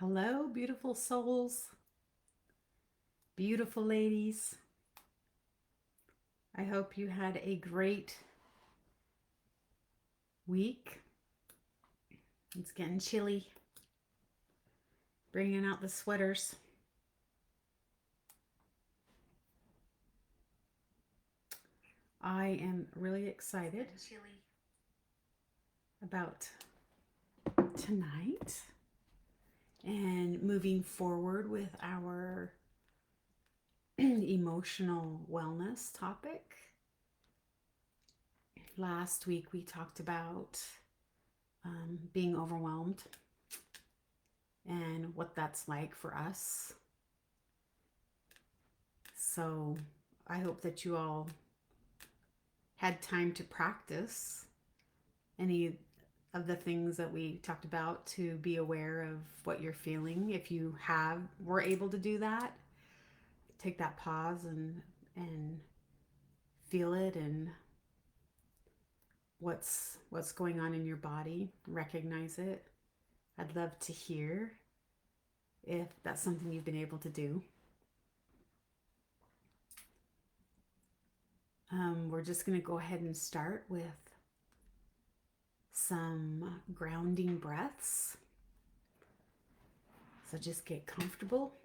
Hello, beautiful souls, beautiful ladies. I hope you had a great week. It's getting chilly, bringing out the sweaters. I am really excited about tonight and moving forward with our emotional wellness topic. Last week we talked about being overwhelmed and what that's like for us. So I hope that you all had time to practice any of the things that we talked about to be aware of what you're feeling. If you were able to do that, take that pause and feel it and what's going on in your body, recognize it. I'd love to hear if that's something you've been able to do. We're just going to go ahead and start with some grounding breaths. So just get comfortable.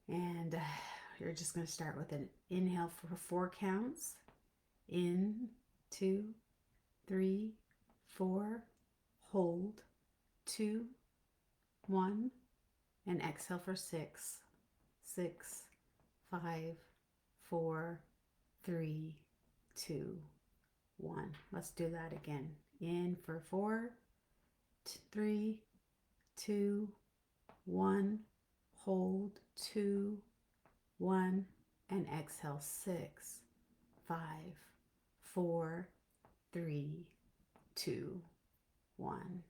And you're just going to start with an inhale for 4 counts. In, 2, 3, 4. Hold, 2, 1. And exhale for 6, 6, 5, 4, 3, 2, 1. Let's do that again. In for 4, 3, 2, 1. Hold, 2, 1. And exhale 6, 5, 4, 3, 2, 1.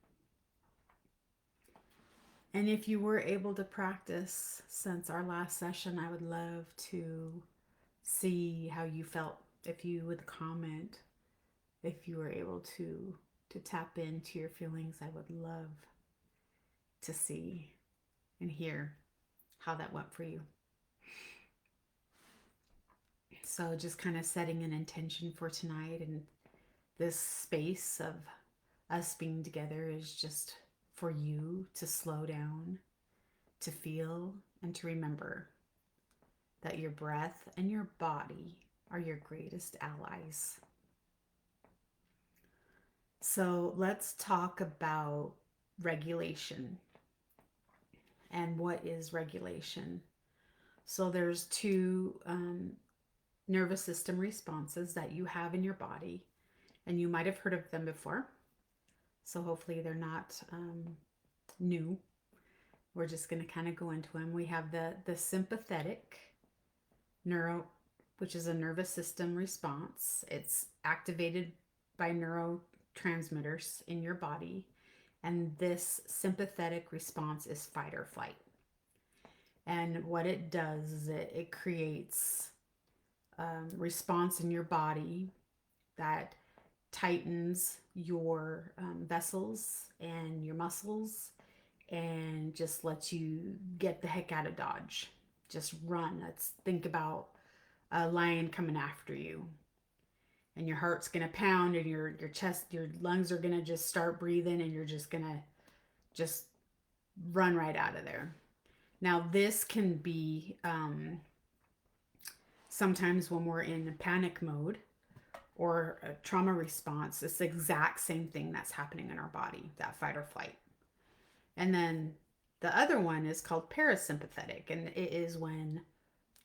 And if you were able to practice since our last session, I would love to see how you felt. If you would comment, if you were able to tap into your feelings, I would love to see and hear how that went for you. So just kind of setting an intention for tonight, and this space of us being together is just for you to slow down, to feel, and to remember that your breath and your body are your greatest allies. So let's talk about regulation. And what is regulation? So there's two nervous system responses that you have in your body, and you might have heard of them before. So hopefully they're not new. We're just going to kind of go into them. We have the sympathetic neuro, which is a nervous system response. It's activated by neurotransmitters in your body, and this sympathetic response is fight or flight. And what it does is it creates response in your body that tightens your vessels and your muscles and just lets you get the heck out of Dodge. Just run. Let's think about a lion coming after you. And your heart's going to pound and your chest, your lungs are going to just start breathing and you're just going to just run right out of there. Now, this can be sometimes when we're in panic mode or a trauma response, it's the exact same thing that's happening in our body, that fight or flight. And then the other one is called parasympathetic, and it is when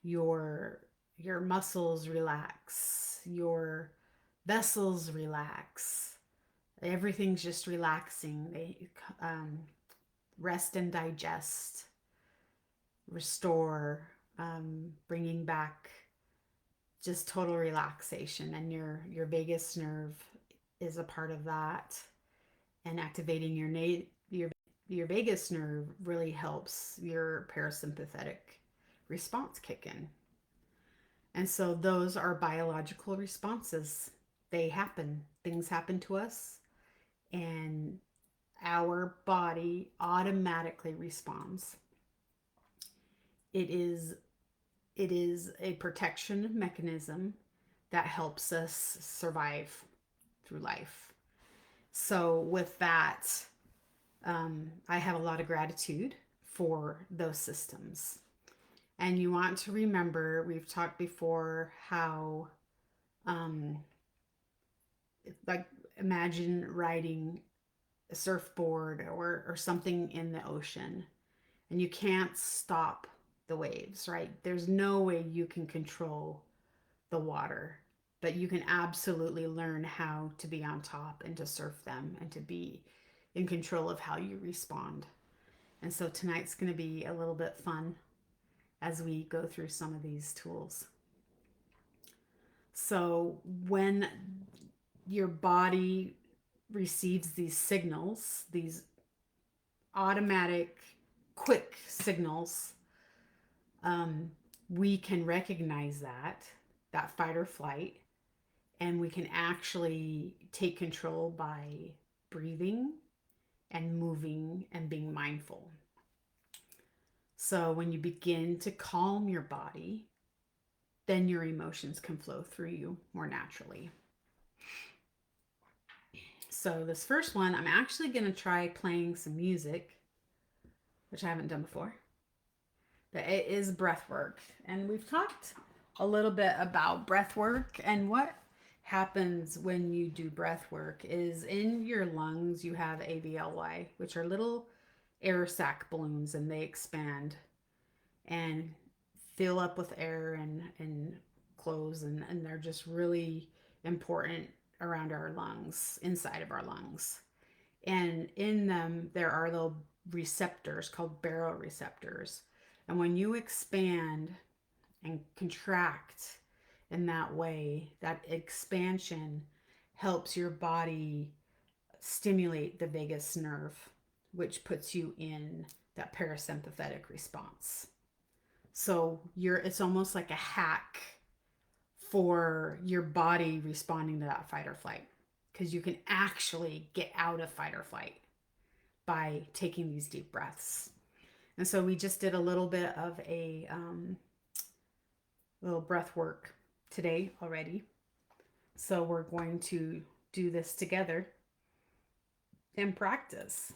your your muscles relax, your vessels relax, everything's just relaxing. They rest and digest, restore, bringing back just total relaxation, and your vagus nerve is a part of that, and activating your vagus nerve really helps your parasympathetic response kick in. And so those are biological responses. They happen. Things happen to us, and our body automatically responds. It is it is a protection mechanism that helps us survive through life. So with that, I have a lot of gratitude for those systems. And you want to remember, we've talked before how, um, like, imagine riding a surfboard or something in the ocean, and you can't stop the waves, right? There's no way you can control the water, but you can absolutely learn how to be on top and to surf them and to be in control of how you respond. And so tonight's going to be a little bit fun as we go through some of these tools. So when your body receives these signals, these automatic, quick signals, we can recognize that fight or flight, and we can actually take control by breathing and moving and being mindful. So when you begin to calm your body, then your emotions can flow through you more naturally. So this first one, I'm actually going to try playing some music, which I haven't done before. But it is breath work. And we've talked a little bit about breath work, and what happens when you do breath work is in your lungs you have alveoli, which are little air sac balloons, and they expand and fill up with air and close, and they're just really important around our lungs, inside of our lungs. And in them there are little receptors called baroreceptors. And when you expand and contract in that way, that expansion helps your body stimulate the vagus nerve, which puts you in that parasympathetic response. So it's almost like a hack for your body responding to that fight or flight, because you can actually get out of fight or flight by taking these deep breaths. And so we just did a little bit of a little breath work today already. So we're going to do this together and practice.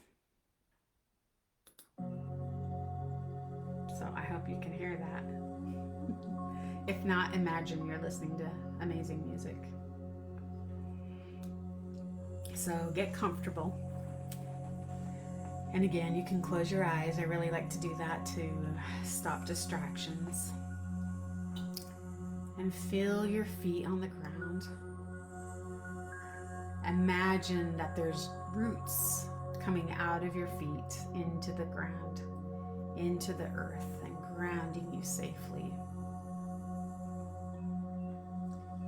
So I hope you can hear that. If not, imagine you're listening to amazing music. So get comfortable. And again, you can close your eyes. I really like to do that to stop distractions. And feel your feet on the ground. Imagine that there's roots coming out of your feet into the ground, into the earth, and grounding you safely.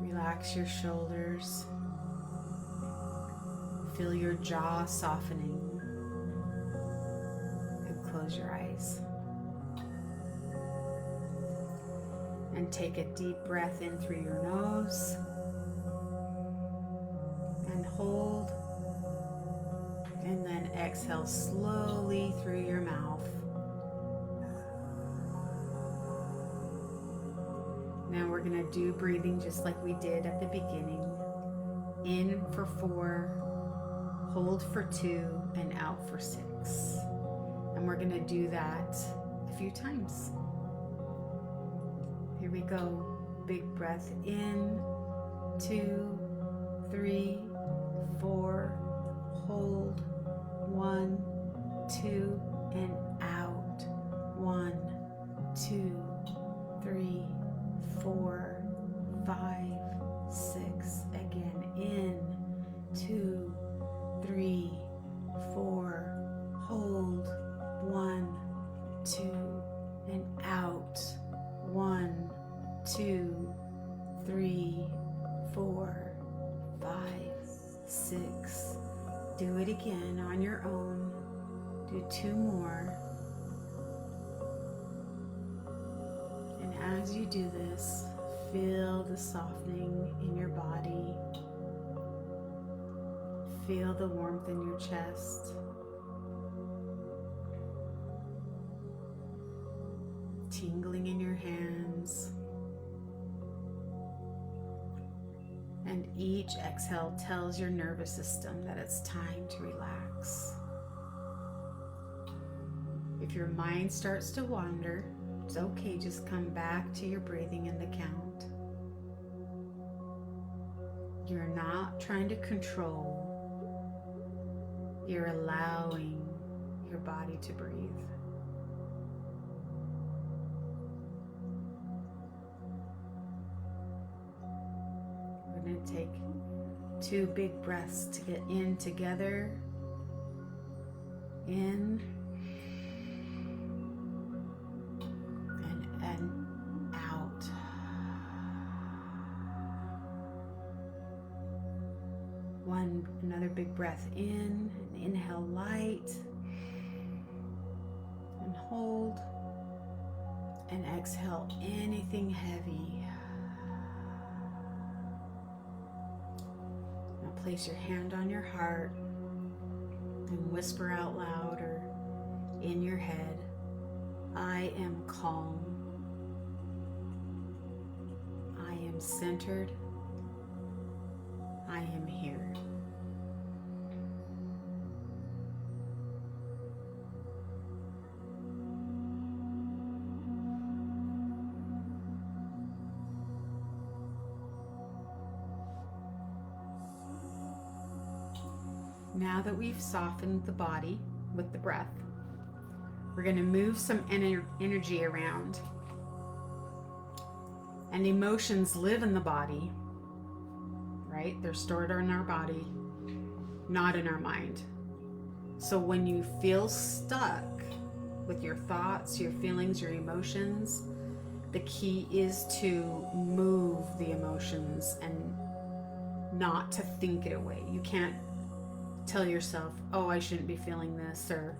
Relax your shoulders. Feel your jaw softening. And close your eyes. And take a deep breath in through your nose. And hold. And then exhale slowly through your mouth. Now we're going to do breathing just like we did at the beginning. In for 4, hold for 2, and out for 6. And we're going to do that a few times. Here we go. Big breath in, 2, 3, 4, hold, 1, 2, and out, 1, 2, 3, 4, 5, 6. Again, in, 2, 3, 4, hold, 1, 2, and out, 1, 2, 3, 4, 5, 6. Do it again on your own. Do 2 more. And as you do this, feel the softening in your body. Feel the warmth in your chest. tingling in your hands. And each exhale tells your nervous system that it's time to relax. If your mind starts to wander, it's okay, just come back to your breathing and the count. You're not trying to control. You're allowing your body to breathe. We're going to take 2 big breaths to get in together. In and out. Another big breath in, and inhale light, and hold, and exhale anything heavy. Now place your hand on your heart and whisper out loud or in your head, I am calm. I am centered. I am here. Now that we've softened the body with the breath, we're going to move some energy around. And emotions live in the body, right? They're stored in our body, not in our mind. So when you feel stuck with your thoughts, your feelings, your emotions, the key is to move the emotions and not to think it away. You can't tell yourself, oh, I shouldn't be feeling this, or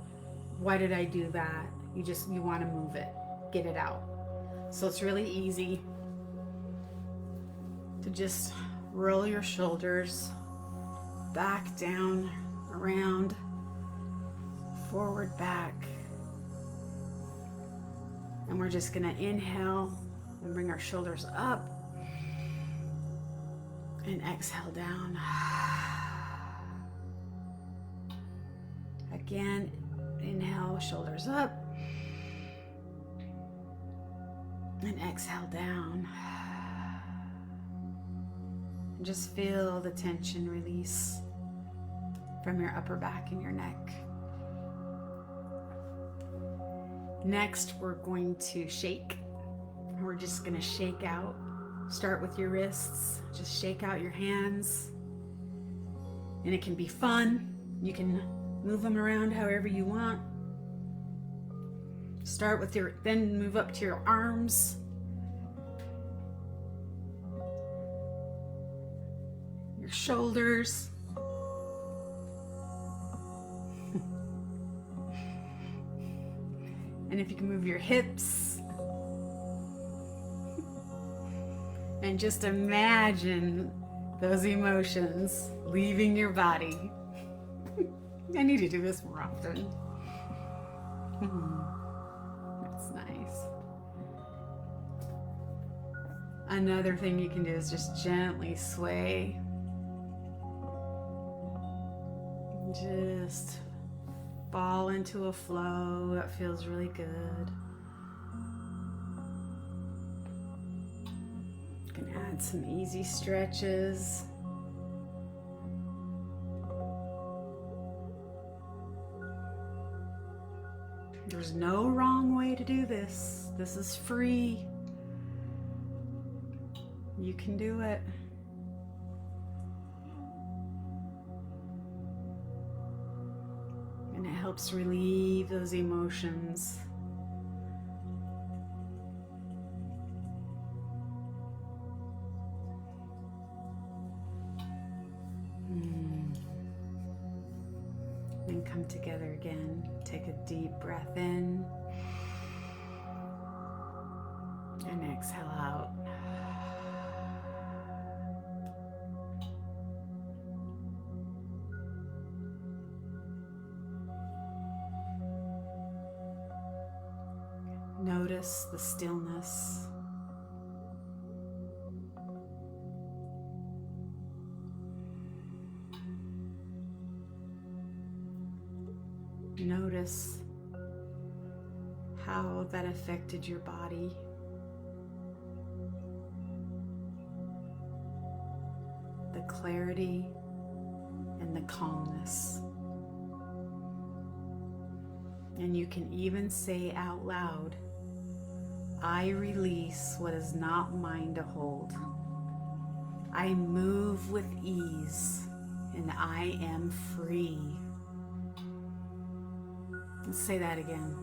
why did I do that? You want to move it, get it out. So it's really easy to just roll your shoulders back, down, around, forward, back. And we're just going to inhale and bring our shoulders up and exhale down. Again, inhale, shoulders up, and exhale down. And just feel the tension release from your upper back and your neck. Next, we're going to shake. We're just going to shake out. Start with your wrists. Just shake out your hands. And it can be fun. You can move them around however you want. Start with then move up to your arms. Your shoulders. And if you can move your hips. And just imagine those emotions leaving your body. I need to do this more often. That's nice. Another thing you can do is just gently sway. Just fall into a flow. That feels really good. You can add some easy stretches. There's no wrong way to do this. This is free. You can do it. And it helps relieve those emotions. Then come together again. Take a deep breath in and exhale out. notice the stillness. Notice how that affected your body. The clarity and the calmness. And you can even say out loud, I release what is not mine to hold. I move with ease and I am free. Let's say that again.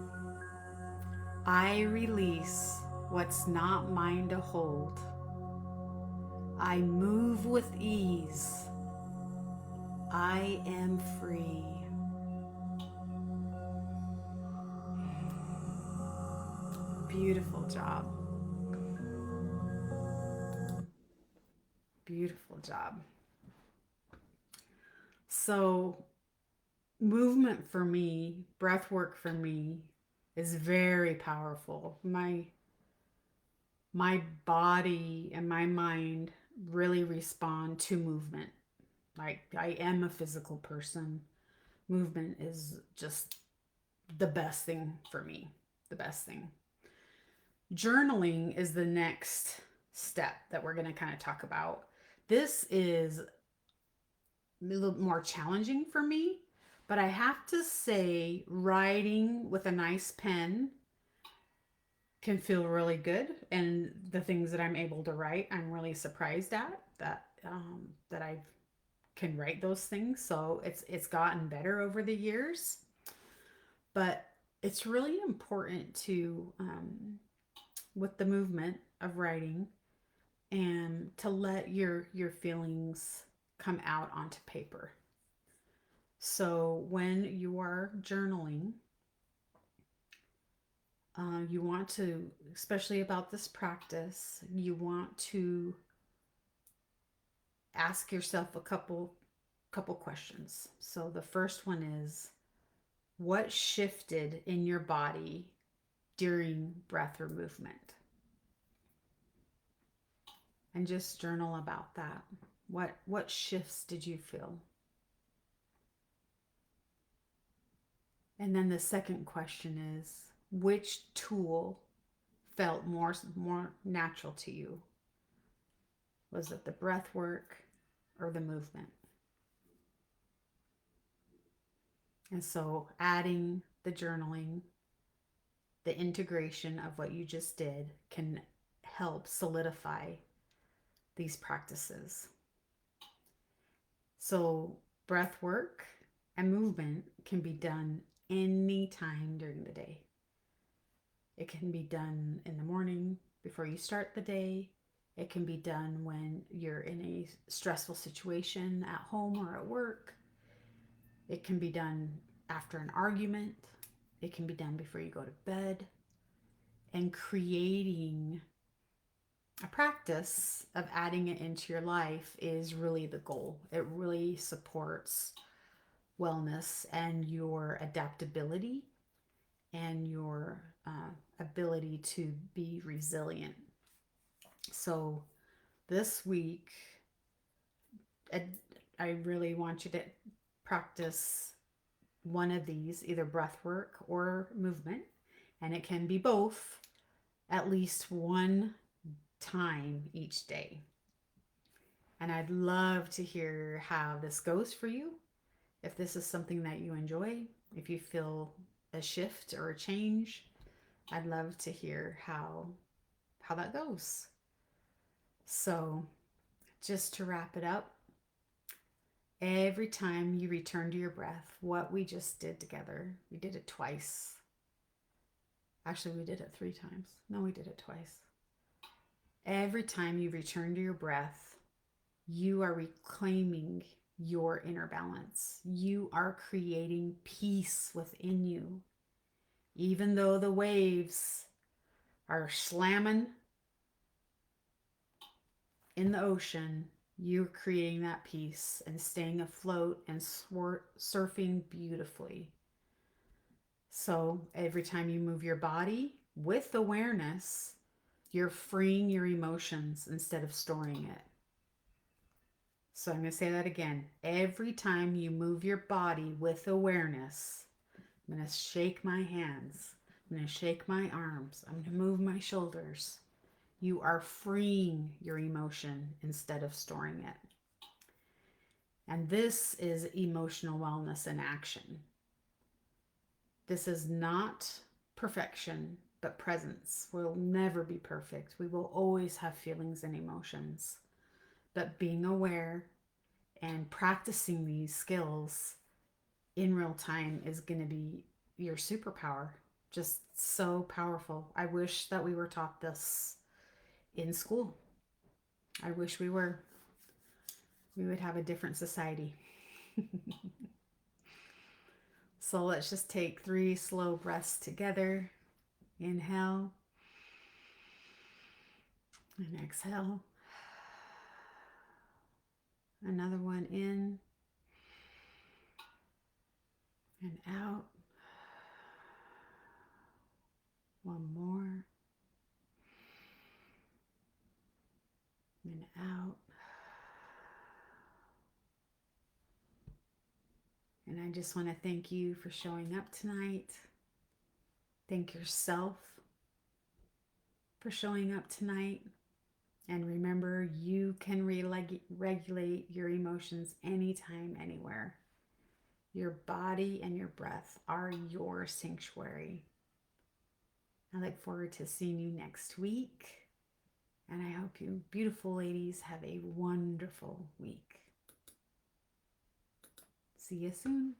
I release what's not mine to hold. I move with ease. I am free. Beautiful job. Beautiful job. So, movement for me, breath work for me is very powerful. My body and my mind really respond to movement. Like, I am a physical person. Movement is just the best thing for me. The best thing. Journaling is the next step that we're going to kind of talk about. This is a little more challenging for me, but I have to say, writing with a nice pen can feel really good. And the things that I'm able to write, I'm really surprised at that I can write those things. So it's gotten better over the years, but it's really important to with the movement of writing and to let your feelings come out onto paper. So when you are journaling, you want to, especially about this practice, you want to ask yourself a couple questions. So the first one is, what shifted in your body during breath or movement? And just journal about that. What shifts did you feel? And then the second question is, which tool felt more natural to you? Was it the breath work or the movement? And so adding the journaling, the integration of what you just did can help solidify these practices. So breath work and movement can be done anytime during the day. It can be done in the morning before you start the day. It can be done when you're in a stressful situation at home or at work. It can be done after an argument. It can be done before you go to bed. And creating a practice of adding it into your life is really the goal. It really supports wellness and your adaptability and your ability to be resilient. So this week, I really want you to practice one of these, either breath work or movement, and it can be both at least one time each day. And I'd love to hear how this goes for you. If this is something that you enjoy, if you feel a shift or a change, I'd love to hear how that goes. So, just to wrap it up, every time you return to your breath, what we just did together, we did it twice. Actually, we did it 3 times. No, we did it twice. Every time you return to your breath, you are reclaiming your inner balance. You are creating peace within you. Even though the waves are slamming in the ocean, you're creating that peace and staying afloat and surfing beautifully. So every time you move your body, with awareness, you're freeing your emotions instead of storing it. So I'm going to say that again. Every time you move your body with awareness, I'm going to shake my hands. I'm going to shake my arms. I'm going to move my shoulders. You are freeing your emotion instead of storing it. And this is emotional wellness in action. This is not perfection, but presence. We'll never be perfect. We will always have feelings and emotions. But being aware and practicing these skills in real time is going to be your superpower. Just so powerful. I wish that we were taught this in school. I wish we were. We would have a different society. So let's just take 3 slow breaths together. Inhale and exhale. Another one in and out. One more. And out. And I just want to thank you for showing up tonight. Thank yourself for showing up tonight. And remember, you can regulate your emotions anytime, anywhere. Your body and your breath are your sanctuary. I look forward to seeing you next week. And I hope you beautiful ladies have a wonderful week. See you soon.